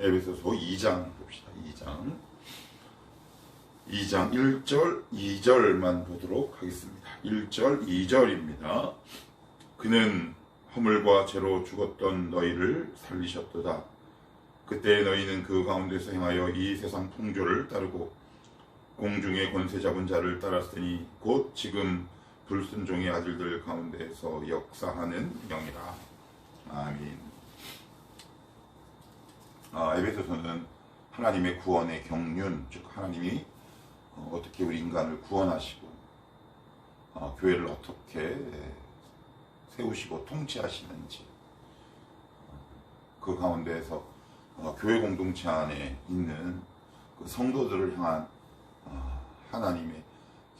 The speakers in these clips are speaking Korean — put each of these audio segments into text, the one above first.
에베소서 2장 봅시다. 2장 1절 2절만 보도록 하겠습니다. 1절 2절입니다. 그는 허물과 죄로 죽었던 너희를 살리셨도다. 그때 너희는 그 가운데서 행하여 이 세상 풍조를 따르고 공중의 권세 잡은 자를 따랐으니 곧 지금 불순종의 아들들 가운데서 역사하는 영이라. 아멘. 에베소서는 하나님의 구원의 경륜, 즉 하나님이 어떻게 우리 인간을 구원하시고 교회를 어떻게 세우시고 통치하시는지, 그 가운데에서 교회 공동체 안에 있는 그 성도들을 향한 하나님의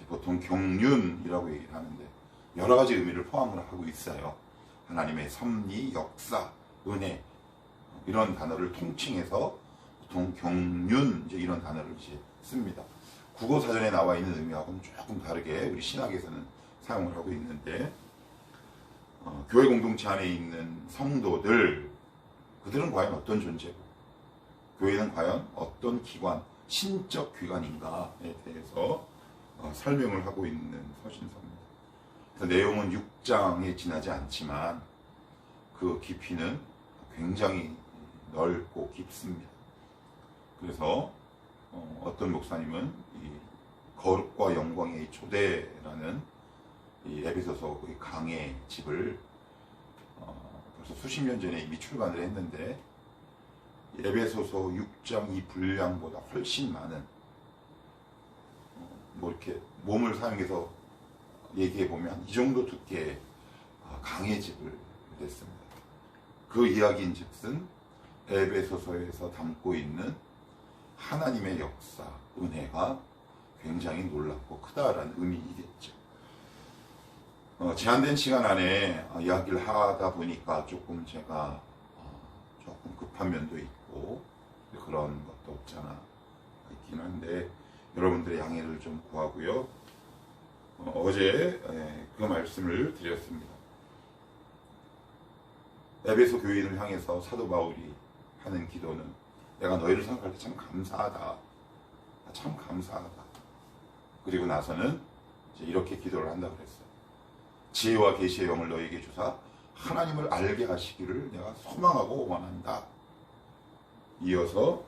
보통 경륜이라고 얘기를 하는데 여러 가지 의미를 포함을 하고 있어요. 하나님의 섭리, 역사, 은혜, 이런 단어를 통칭해서 보통 경륜 이런 단어를 이제 씁니다. 국어 사전에 나와 있는 의미하고는 조금 다르게 우리 신학에서는 사용을 하고 있는데, 교회 공동체 안에 있는 성도들, 그들은 과연 어떤 존재고 교회는 과연 어떤 기관, 신적 기관인가에 대해서 설명을 하고 있는 서신서입니다. 그래서 내용은 6장에 지나지 않지만 그 깊이는 굉장히 넓고 깊습니다. 그래서 어떤 목사님은 이 거룩과 영광의 초대라는 이 에베소서 강의 집을 벌써 수십 년 전에 이미 출간을 했는데, 에베소서 6장 이 분량보다 훨씬 많은, 이렇게 몸을 사용해서 얘기해 보면 이 정도 두께의 강해집을 냈습니다. 그 이야기인 즉슨 에베소서에서 담고 있는 하나님의 역사, 은혜가 굉장히 놀랍고 크다라는 의미이겠죠. 제한된 시간 안에 이야기를 하다 보니까 조금 제가 조금 급한 면도 있고 그런 것도 없잖아 있긴 한데 여러분들의 양해를 좀 구하고요. 어제 그 말씀을 드렸습니다. 에베소 교인을 향해서 사도 바울이 하는 기도는, 내가 너희를 생각할 때 참 감사하다. 참 감사하다. 그리고 나서는 이제 이렇게 기도를 한다고 그랬어요. 지혜와 계시의 영을 너희에게 주사 하나님을 알게 하시기를 내가 소망하고 원한다. 이어서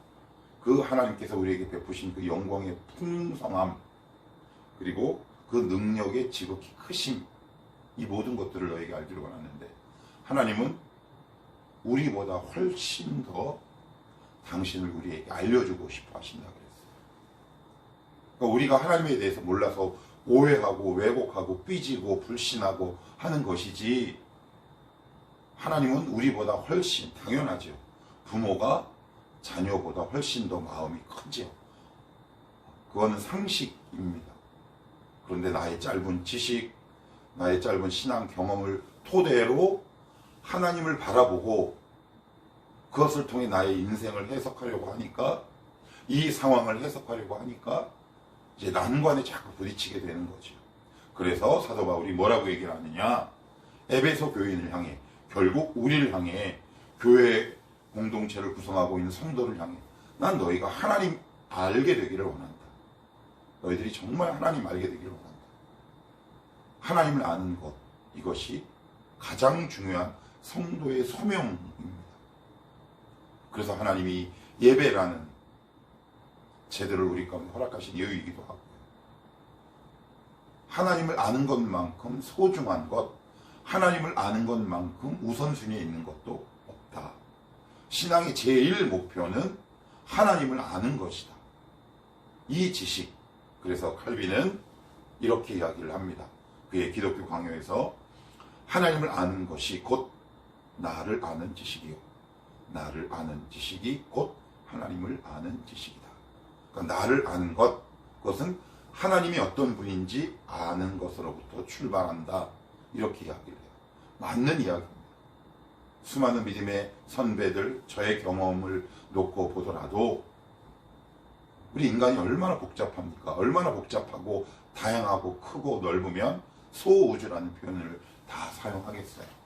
그 하나님께서 우리에게 베푸신 그 영광의 풍성함, 그리고 그 능력의 지극히 크심, 이 모든 것들을 너희에게 알기를 원하는데 하나님은 우리보다 훨씬 더 당신을 우리에게 알려주고 싶어 하신다 그랬어요. 그러니까 우리가 하나님에 대해서 몰라서 오해하고 왜곡하고 삐지고 불신하고 하는 것이지, 하나님은 우리보다 훨씬, 당연하죠. 부모가 자녀보다 훨씬 더 마음이 크죠. 그거는 상식입니다. 그런데 나의 짧은 지식, 나의 짧은 신앙 경험을 토대로 하나님을 바라보고 그것을 통해 나의 인생을 해석하려고 하니까, 이 상황을 해석하려고 하니까 이제 난관에 자꾸 부딪히게 되는 거죠. 그래서 사도 바울이 뭐라고 얘기를 하느냐, 에베소 교인을 향해, 결국 우리를 향해, 교회 공동체를 구성하고 있는 성도를 향해, 난 너희가 하나님 알게 되기를 원한다. 너희들이 정말 하나님 알게 되기를 원한다. 하나님을 아는 것, 이것이 가장 중요한 성도의 소명입니다. 그래서 하나님이 예배라는 제도를 우리 가운데 허락하신 이유이기도 하고요. 하나님을 아는 것만큼 소중한 것, 하나님을 아는 것만큼 우선순위에 있는 것도 없다. 신앙의 제일 목표는 하나님을 아는 것이다. 이 지식. 그래서 칼빈은 이렇게 이야기를 합니다. 그의 기독교 강요에서 하나님을 아는 것이 곧 나를 아는 지식이요, 나를 아는 지식이 곧 하나님을 아는 지식이다. 그러니까 나를 아는 것, 그것은 하나님이 어떤 분인지 아는 것으로부터 출발한다. 이렇게 이야기를 해요. 맞는 이야기입니다. 수많은 믿음의 선배들, 저의 경험을 놓고 보더라도 우리 인간이 얼마나 복잡합니까? 얼마나 복잡하고 다양하고 크고 넓으면 소우주라는 표현을 다 사용하겠어요.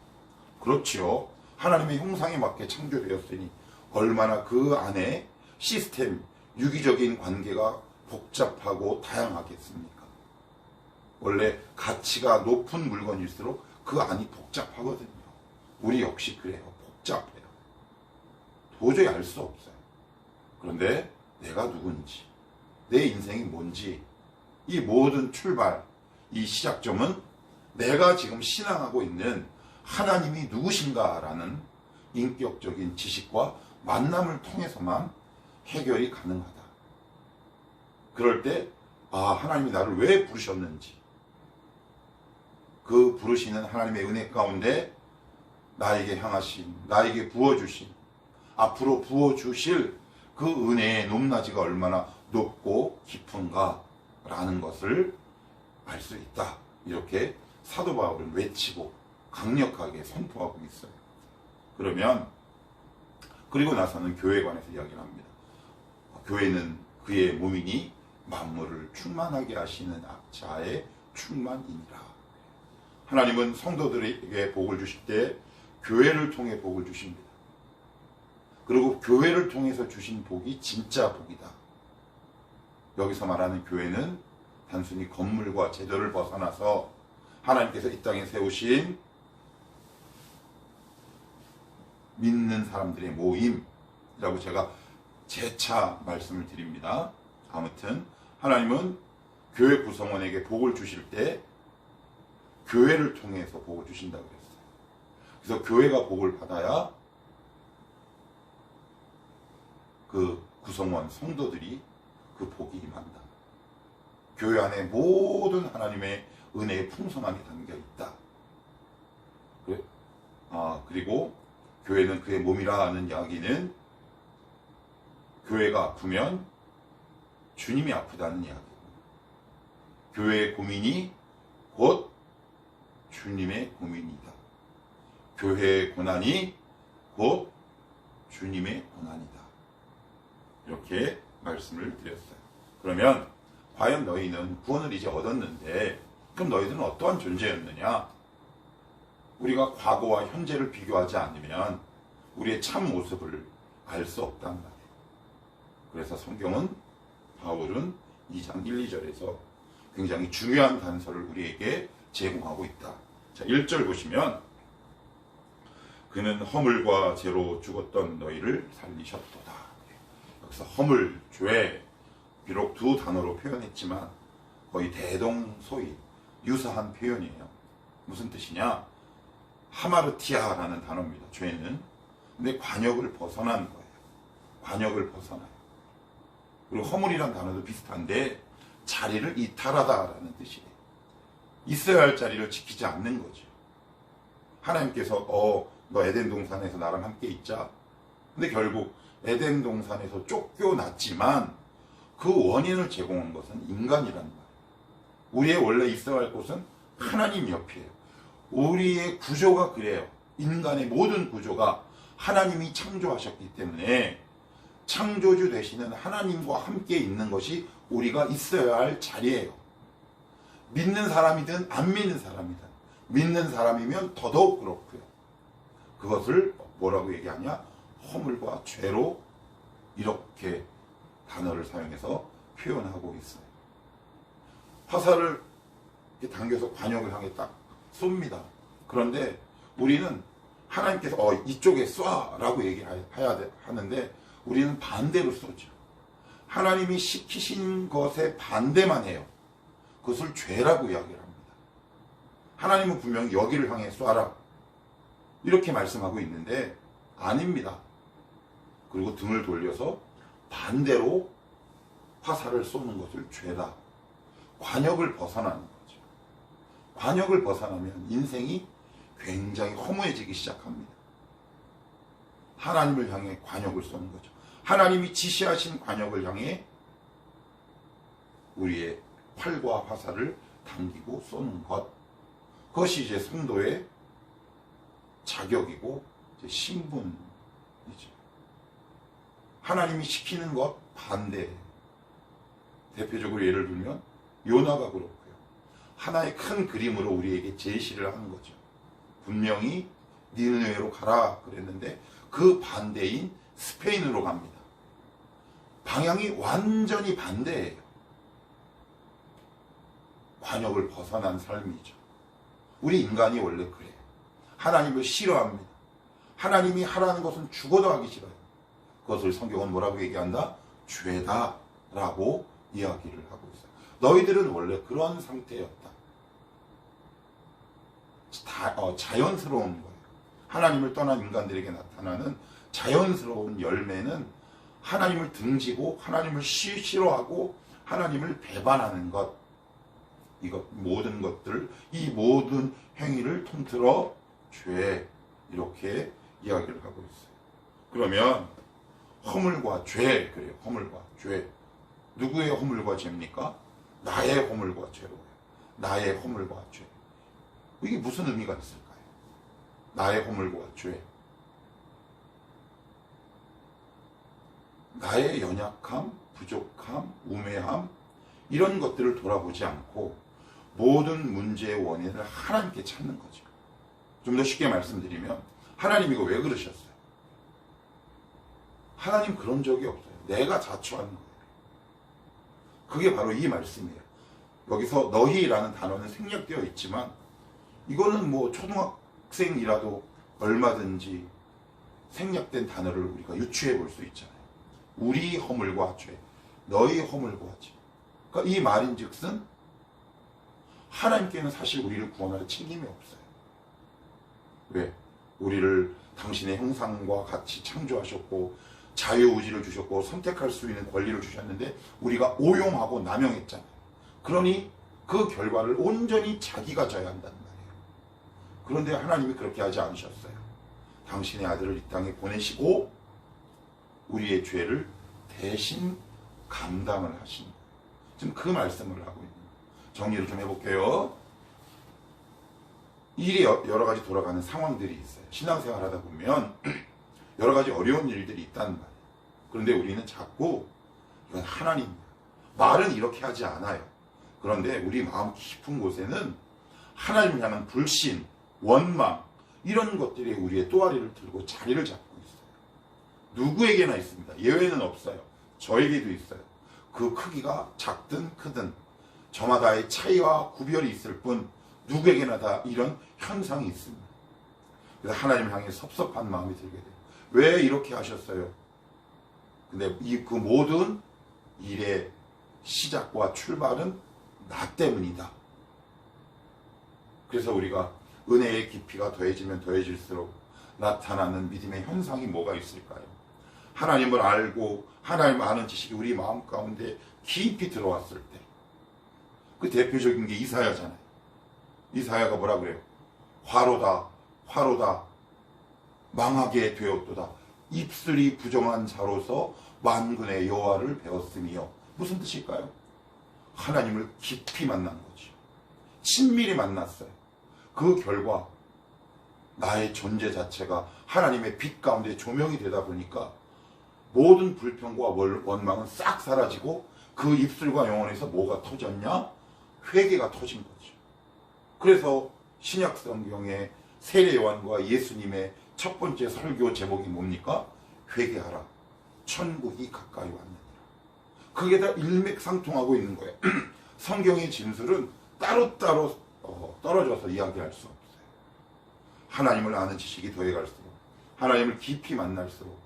그렇지요. 하나님의 형상에 맞게 창조되었으니 얼마나 그 안에 시스템, 유기적인 관계가 복잡하고 다양하겠습니까? 원래 가치가 높은 물건일수록 그 안이 복잡하거든요. 우리 역시 그래요. 복잡해요. 도저히 알 수 없어요. 그런데 내가 누군지, 내 인생이 뭔지, 이 모든 출발, 이 시작점은 내가 지금 신앙하고 있는 하나님이 누구신가라는 인격적인 지식과 만남을 통해서만 해결이 가능하다. 그럴 때 하나님이 나를 왜 부르셨는지, 그 부르시는 하나님의 은혜 가운데 나에게 향하신, 나에게 부어주신, 앞으로 부어주실 그 은혜의 높낮이가 얼마나 높고 깊은가라는 것을 알 수 있다. 이렇게 사도 바울은 외치고 강력하게 선포하고 있어요. 그리고 나서는 교회에 관해서 이야기를 합니다. 교회는 그의 몸이니 만물을 충만하게 하시는 자의 충만이니라. 하나님은 성도들에게 복을 주실 때 교회를 통해 복을 주십니다. 그리고 교회를 통해서 주신 복이 진짜 복이다. 여기서 말하는 교회는 단순히 건물과 제도를 벗어나서 하나님께서 이 땅에 세우신 믿는 사람들의 모임이라고 제가 재차 말씀을 드립니다. 아무튼 하나님은 교회 구성원에게 복을 주실 때 교회를 통해서 복을 주신다고 그랬어요. 그래서 교회가 복을 받아야 그 구성원 성도들이 그 복이 임한다. 교회 안에 모든 하나님의 은혜의 풍성함이 담겨 있다. 그리고 교회는 그의 몸이라는 이야기는 교회가 아프면 주님이 아프다는 이야기고, 교회의 고민이 곧 주님의 고민이다. 교회의 고난이 곧 주님의 고난이다. 이렇게 말씀을 드렸어요. 그러면 과연 너희는 구원을 이제 얻었는데 그럼 너희들은 어떠한 존재였느냐? 우리가 과거와 현재를 비교하지 않으면 우리의 참 모습을 알 수 없단 말이에요. 그래서 성경은, 바울은 2장 1, 2절에서 굉장히 중요한 단서를 우리에게 제공하고 있다. 자, 1절 보시면 그는 허물과 죄로 죽었던 너희를 살리셨도다. 여기서 허물, 죄, 비록 두 단어로 표현했지만 거의 대동소이 유사한 표현이에요. 무슨 뜻이냐? 하마르티아라는 단어입니다. 죄는. 근데 관역을 벗어난 거예요. 관역을 벗어나요. 그리고 허물이란 단어도 비슷한데 자리를 이탈하다라는 뜻이에요. 있어야 할 자리를 지키지 않는 거죠. 하나님께서 너 에덴 동산에서 나랑 함께 있자. 근데 결국 에덴 동산에서 쫓겨났지만 그 원인을 제공한 것은 인간이란 말이에요. 우리의 원래 있어야 할 곳은 하나님 옆이에요. 우리의 구조가 그래요. 인간의 모든 구조가 하나님이 창조하셨기 때문에 창조주 되시는 하나님과 함께 있는 것이 우리가 있어야 할 자리예요. 믿는 사람이든 안 믿는 사람이든, 믿는 사람이면 더더욱 그렇고요. 그것을 뭐라고 얘기하냐? 허물과 죄로 이렇게 단어를 사용해서 표현하고 있어요. 화살을 이렇게 당겨서 관역을 향해 딱 쏩니다. 그런데 우리는 하나님께서 이쪽에 쏴라고 얘기해야 하는데 우리는 반대로 쏘죠. 하나님이 시키신 것에 반대만 해요. 그것을 죄라고 이야기를 합니다. 하나님은 분명히 여기를 향해 쏴라 이렇게 말씀하고 있는데 아닙니다. 그리고 등을 돌려서 반대로 화살을 쏘는 것을 죄다. 관역을 벗어나는 거죠. 관역을 벗어나면 인생이 굉장히 허무해지기 시작합니다. 하나님을 향해 관역을 쏘는 거죠. 하나님이 지시하신 관역을 향해 우리의 활과 화살을 당기고 쏘는 것. 그것이 이제 성도의 자격이고 이제 신분이죠. 하나님이 시키는 것 반대. 대표적으로 예를 들면 요나가 그렇고요. 하나의 큰 그림으로 우리에게 제시를 하는 거죠. 분명히 니느웨로 가라 그랬는데 그 반대인 스페인으로 갑니다. 방향이 완전히 반대예요. 관역을 벗어난 삶이죠. 우리 인간이 원래 그래요. 하나님을 싫어합니다. 하나님이 하라는 것은 죽어도 하기 싫어요. 그것을 성경은 뭐라고 얘기한다? 죄다 라고 이야기를 하고 있어요. 너희들은 원래 그런 상태였다. 자연스러운 거예요. 하나님을 떠난 인간들에게 나타나는 자연스러운 열매는 하나님을 등지고 하나님을 싫어하고 하나님을 배반하는 것, 이것 모든 것들, 이 모든 행위를 통틀어 죄, 이렇게 이야기를 하고 있어요. 그러면 허물과 죄, 그래요. 허물과 죄. 누구의 허물과 죄입니까? 나의 허물과 죄로요. 나의 허물과 죄. 이게 무슨 의미가 있을까요? 나의 허물과 죄. 나의 연약함, 부족함, 우매함, 이런 것들을 돌아보지 않고 모든 문제의 원인을 하나님께 찾는 거죠. 좀 더 쉽게 말씀드리면 하나님 이거 왜 그러셨어요? 하나님 그런 적이 없어요. 내가 자초하는 거예요. 그게 바로 이 말씀이에요. 여기서 너희라는 단어는 생략되어 있지만 이거는 뭐 초등학생이라도 얼마든지 생략된 단어를 우리가 유추해 볼 수 있잖아요. 우리 허물과 죄, 너희 허물과 죄. 그러니까 이 말인즉슨 하나님께는 사실 우리를 구원할 책임이 없어요. 왜? 우리를 당신의 형상과 같이 창조하셨고 자유의지를 주셨고 선택할 수 있는 권리를 주셨는데 우리가 오용하고 남용했잖아요. 그러니 그 결과를 온전히 자기가 져야 한다는 말이에요. 그런데 하나님이 그렇게 하지 않으셨어요. 당신의 아들을 이 땅에 보내시고 우리의 죄를 대신 감당을 하신 거예요. 지금 그 말씀을 하고 있는 거예요. 정리를 좀 해볼게요. 일이 여러 가지 돌아가는 상황들이 있어요. 신앙생활 하다 보면 여러 가지 어려운 일들이 있다는 말이에요. 그런데 우리는 자꾸 이건 하나님이야. 말은 이렇게 하지 않아요. 그런데 우리 마음 깊은 곳에는 하나님을 향한 불신, 원망, 이런 것들이 우리의 또아리를 들고 자리를 잡고 있어요. 누구에게나 있습니다. 예외는 없어요. 저에게도 있어요. 그 크기가 작든 크든 저마다의 차이와 구별이 있을 뿐 누구에게나 다 이런 현상이 있습니다. 그래서 하나님을 향해 섭섭한 마음이 들게 돼요. 왜 이렇게 하셨어요? 근데 그 모든 일의 시작과 출발은 나 때문이다. 그래서 우리가 은혜의 깊이가 더해지면 더해질수록 나타나는 믿음의 현상이 뭐가 있을까요? 하나님을 알고 하나님 아는 지식이 우리 마음 가운데 깊이 들어왔을 때 그 대표적인 게 이사야잖아요. 이사야가 뭐라 그래요? 화로다, 화로다, 망하게 되었도다. 입술이 부정한 자로서 만군의 여호와를 배웠으며. 무슨 뜻일까요? 하나님을 깊이 만난 거죠. 친밀히 만났어요. 그 결과 나의 존재 자체가 하나님의 빛 가운데 조명이 되다 보니까 모든 불평과 원망은 싹 사라지고 그 입술과 영혼에서 뭐가 터졌냐? 회개가 터진 거죠. 그래서 신약 성경의 세례 요한과 예수님의 첫 번째 설교 제목이 뭡니까? 회개하라. 천국이 가까이 왔느니라. 그게 다 일맥상통하고 있는 거예요. 성경의 진술은 따로따로 떨어져서 이야기할 수 없어요. 하나님을 아는 지식이 더해갈수록 하나님을 깊이 만날수록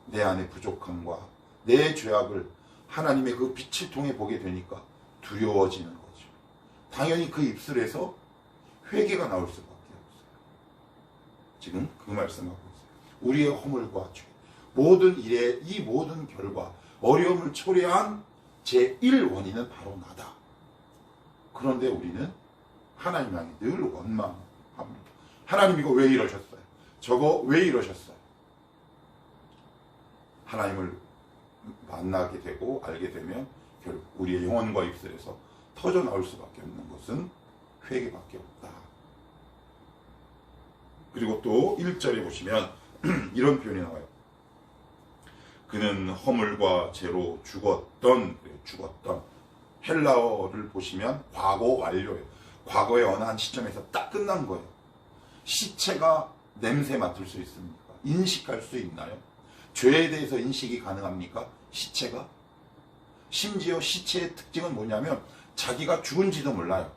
내 안의 부족함과 내 죄악을 하나님의 그 빛을 통해 보게 되니까 두려워지는 거죠. 당연히 그 입술에서 회개가 나올 수밖에 없어요. 지금 그 말씀하고 있어요. 우리의 허물과 죄, 모든 일의 이 모든 결과, 어려움을 초래한 제1원인은 바로 나다. 그런데 우리는 하나님 향해 늘 원망합니다. 하나님 이거 왜 이러셨어요? 저거 왜 이러셨어요? 하나님을 만나게 되고 알게 되면 결국 우리의 영혼과 입술에서 터져 나올 수밖에 없는 것은 회개밖에 없다. 그리고 또 1절에 보시면 이런 표현이 나와요. 그는 허물과 죄로 죽었던. 헬라어를 보시면 과거 완료예요. 과거의 어느 한 시점에서 딱 끝난 거예요. 시체가 냄새 맡을 수 있습니까? 인식할 수 있나요? 죄에 대해서 인식이 가능합니까? 시체가? 심지어 시체의 특징은 뭐냐면 자기가 죽은지도 몰라요.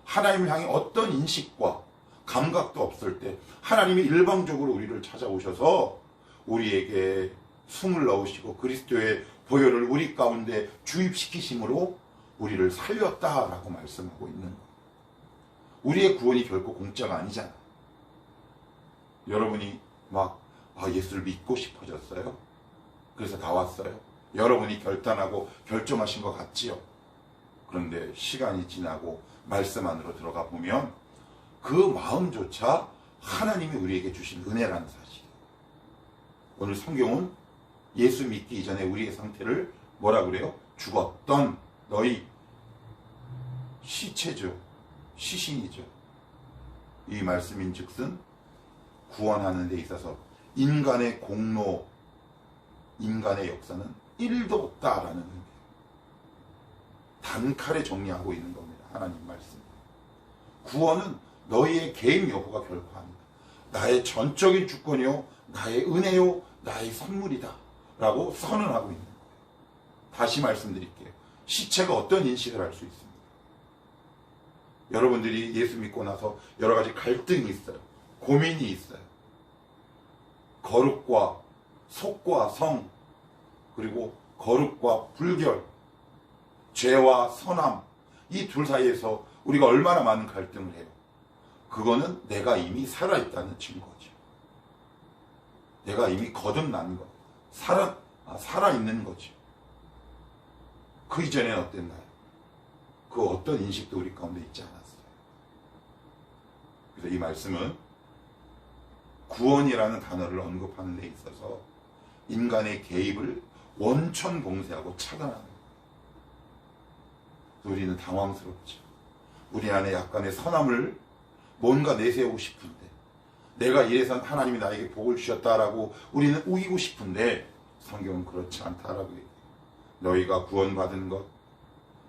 하나님을 향해 어떤 인식과 감각도 없을 때 하나님이 일방적으로 우리를 찾아오셔서 우리에게 숨을 넣으시고 그리스도의 보혈을 우리 가운데 주입시키심으로 우리를 살렸다라고 말씀하고 있는 거예요. 우리의 구원이 결코 공짜가 아니잖아. 여러분이 막 예수를 믿고 싶어졌어요? 그래서 나왔어요? 여러분이 결단하고 결정하신 것 같지요? 그런데 시간이 지나고 말씀 안으로 들어가 보면 그 마음조차 하나님이 우리에게 주신 은혜라는 사실이에요. 오늘 성경은 예수 믿기 이전에 우리의 상태를 뭐라 그래요? 죽었던 너희 시체죠. 시신이죠. 이 말씀인 즉슨 구원하는 데 있어서 인간의 공로, 인간의 역사는 1도 없다라는 의미예요. 단칼에 정리하고 있는 겁니다. 하나님 말씀. 구원은 너희의 개인 여부가 결코 아니다. 나의 전적인 주권이요, 나의 은혜요, 나의 선물이다 라고 선언하고 있는 거예요. 다시 말씀드릴게요. 시체가 어떤 인식을 할 수 있습니까? 여러분들이 예수 믿고 나서 여러 가지 갈등이 있어요. 고민이 있어요. 거룩과 속과 성, 그리고 거룩과 불결, 죄와 선함, 이 둘 사이에서 우리가 얼마나 많은 갈등을 해요. 그거는 내가 이미 살아있다는 증거죠. 내가 이미 거듭난 것, 살아있는 거죠. 그 이전에는 어땠나요? 그 어떤 인식도 우리 가운데 있지 않았어요. 그래서 이 말씀은 구원이라는 단어를 언급하는 데 있어서 인간의 개입을 원천봉쇄하고 차단하는 거예요. 우리는 당황스럽죠. 우리 안에 약간의 선함을 뭔가 내세우고 싶은데, 내가 이래서 하나님이 나에게 복을 주셨다라고 우리는 우기고 싶은데 성경은 그렇지 않다라고 얘기해요. 너희가 구원받은 것,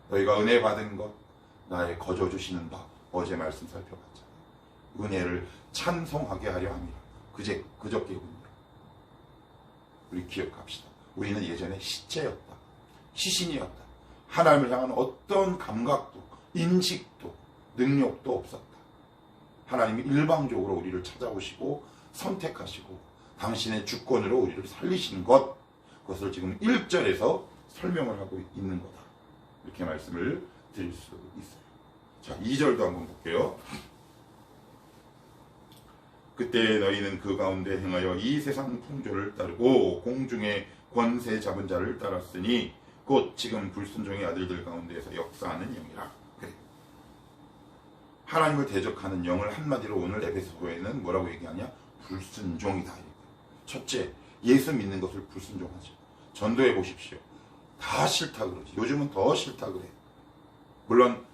너희가 은혜 받은 것, 나의 거저 주시는 바, 어제 말씀 살펴봤잖아요. 은혜를 찬송하게 하려 함이라. 그저께군요. 우리 기억합시다. 우리는 예전에 시체였다. 시신이었다. 하나님을 향한 어떤 감각도, 인식도, 능력도 없었다. 하나님이 일방적으로 우리를 찾아오시고 선택하시고 당신의 주권으로 우리를 살리신 것, 그것을 지금 1절에서 설명을 하고 있는 거다. 이렇게 말씀을 드릴 수 있어요. 자, 2절도 한번 볼게요. 그때 너희는 그 가운데 행하여 이 세상 풍조를 따르고 공중의 권세 잡은 자를 따랐으니 곧 지금 불순종의 아들들 가운데에서 역사하는 영이라. 그래. 하나님을 대적하는 영을 한마디로 오늘 에베소서에는 뭐라고 얘기하냐? 불순종이다. 첫째, 예수 믿는 것을 불순종하죠. 전도해 보십시오. 다 싫다 그러지. 요즘은 더 싫다 그래. 물론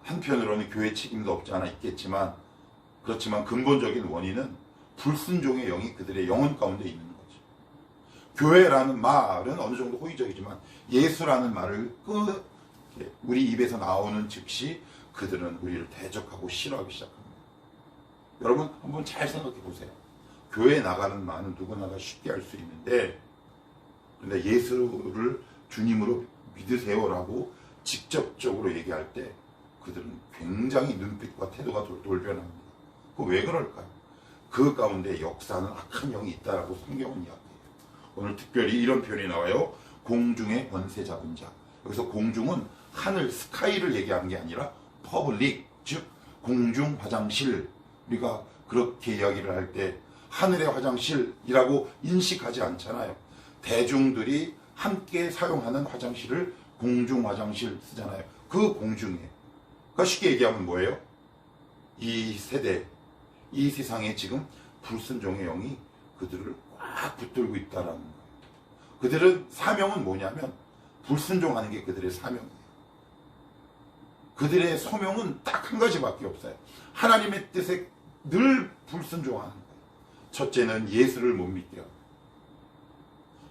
한편으로는 교회 책임도 없지 않아 있겠지만, 그렇지만 근본적인 원인은 불순종의 영이 그들의 영혼 가운데 있는 거죠. 교회라는 말은 어느 정도 호의적이지만 예수라는 말을 우리 입에서 나오는 즉시 그들은 우리를 대적하고 싫어하기 시작합니다. 여러분 한번 잘 생각해 보세요. 교회 나가는 말은 누구나가 쉽게 할 수 있는데, 그런데 예수를 주님으로 믿으세요라고 직접적으로 얘기할 때 그들은 굉장히 눈빛과 태도가 돌변합니다. 왜 그럴까요? 그 가운데 역사는 악한 영이 있다라고 성경은 이야기해요. 오늘 특별히 이런 표현이 나와요. 공중의 권세 잡은 자. 여기서 공중은 하늘, 스카이를 얘기하는 게 아니라 퍼블릭, 즉 공중 화장실. 우리가 그렇게 이야기를 할 때 하늘의 화장실이라고 인식하지 않잖아요. 대중들이 함께 사용하는 화장실을 공중 화장실 쓰잖아요. 그 공중에. 그러니까 쉽게 얘기하면 뭐예요? 이 세대, 이 세상에 지금 불순종의 영이 그들을 꽉 붙들고 있다라는 거예요. 그들은 사명은 뭐냐면 불순종하는 게 그들의 사명이에요. 그들의 소명은 딱 한 가지밖에 없어요. 하나님의 뜻에 늘 불순종하는 거예요. 첫째는 예수를 못 믿게 하고,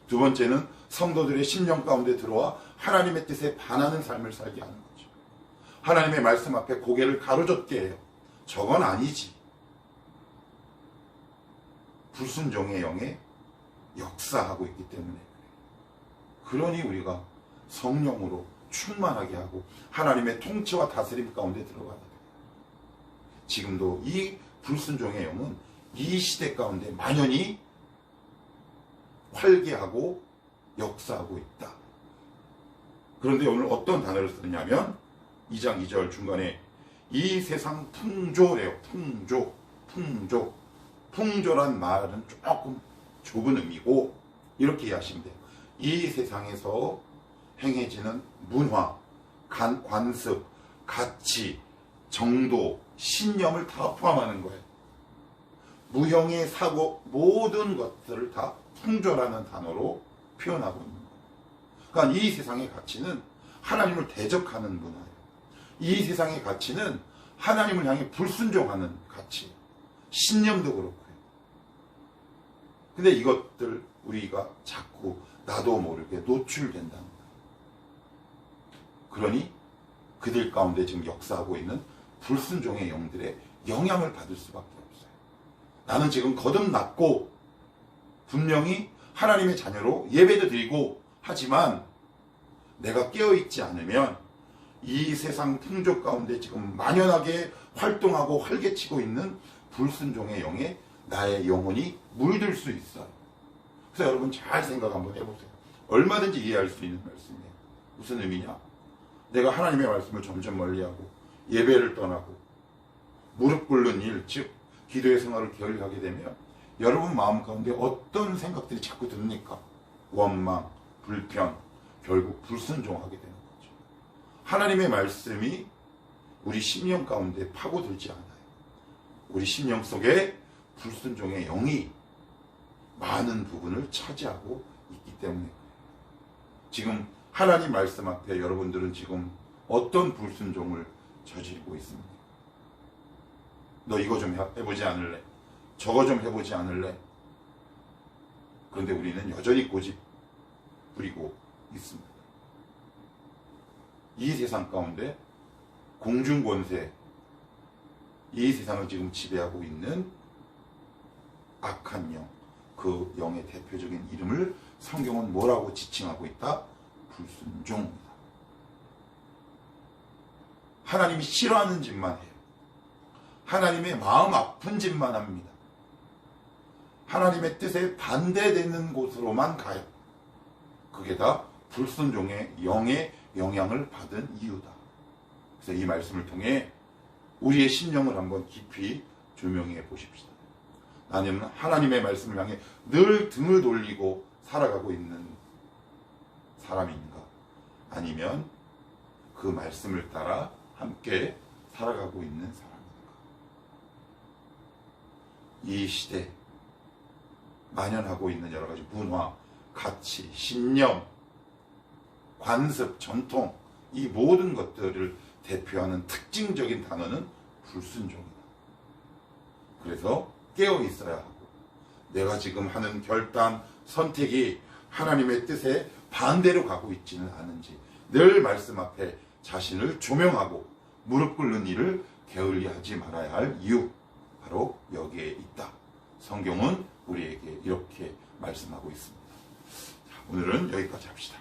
두 번째는 성도들의 심령 가운데 들어와 하나님의 뜻에 반하는 삶을 살게 하는 거죠. 하나님의 말씀 앞에 고개를 가로젓게 해요. 저건 아니지. 불순종의 영에 역사하고 있기 때문에 그러니 우리가 성령으로 충만하게 하고 하나님의 통치와 다스림 가운데 들어가야 돼요. 지금도 이 불순종의 영은 이 시대 가운데 만연히 활개하고 역사하고 있다. 그런데 오늘 어떤 단어를 쓰느냐면 2장 2절 중간에 이 세상 풍조래요. 풍조란 말은 조금 좁은 의미고 이렇게 이해하시면 돼요. 이 세상에서 행해지는 문화, 관습, 가치, 정도, 신념을 다 포함하는 거예요. 무형의 사고 모든 것들을 다 풍조라는 단어로 표현하고 있는 거예요. 그러니까 이 세상의 가치는 하나님을 대적하는 문화예요. 이 세상의 가치는 하나님을 향해 불순종하는 가치예요. 신념도 그렇고요. 근데 이것들 우리가 자꾸 나도 모르게 노출된다는 거예요. 그러니 그들 가운데 지금 역사하고 있는 불순종의 영들의 영향을 받을 수밖에 없어요. 나는 지금 거듭났고 분명히 하나님의 자녀로 예배도 드리고 하지만 내가 깨어있지 않으면 이 세상 풍조 가운데 지금 만연하게 활동하고 활개치고 있는 불순종의 영에 나의 영혼이 물들 수 있어요. 그래서 여러분 잘 생각 한번 해보세요. 얼마든지 이해할 수 있는 말씀이에요. 무슨 의미냐? 내가 하나님의 말씀을 점점 멀리하고 예배를 떠나고 무릎 꿇는 일, 즉 기도의 생활을 게을리하게 되면 여러분 마음 가운데 어떤 생각들이 자꾸 듭니까? 원망, 불평, 결국 불순종하게 되는 거죠. 하나님의 말씀이 우리 심령 가운데 파고들지 않아요. 우리 심령 속에 불순종의 영이 많은 부분을 차지하고 있기 때문에 지금 하나님 말씀 앞에 여러분들은 지금 어떤 불순종을 저지르고 있습니까? 너 이거 좀 해보지 않을래? 저거 좀 해보지 않을래? 그런데 우리는 여전히 고집 부리고 있습니다. 이 세상 가운데 공중권세, 이 세상을 지금 지배하고 있는 악한 영, 그 영의 대표적인 이름을 성경은 뭐라고 지칭하고 있다? 불순종입니다. 하나님이 싫어하는 짓만 해요. 하나님의 마음 아픈 짓만 합니다. 하나님의 뜻에 반대되는 곳으로만 가요. 그게 다 불순종의 영의 영향을 받은 이유다. 그래서 이 말씀을 통해 우리의 심령을 한번 깊이 조명해 보십시다. 나는 하나님의 말씀을 향해 늘 등을 돌리고 살아가고 있는 사람인가? 아니면 그 말씀을 따라 함께 살아가고 있는 사람인가? 이 시대 만연하고 있는 여러 가지 문화, 가치, 신념, 관습, 전통, 이 모든 것들을 대표하는 특징적인 단어는 불순종이다. 그래서 깨어 있어야 하고 내가 지금 하는 결단, 선택이 하나님의 뜻에 반대로 가고 있지는 않은지 늘 말씀 앞에 자신을 조명하고 무릎 꿇는 일을 게을리하지 말아야 할 이유, 바로 여기에 있다. 성경은 우리에게 이렇게 말씀하고 있습니다. 오늘은 여기까지 합시다.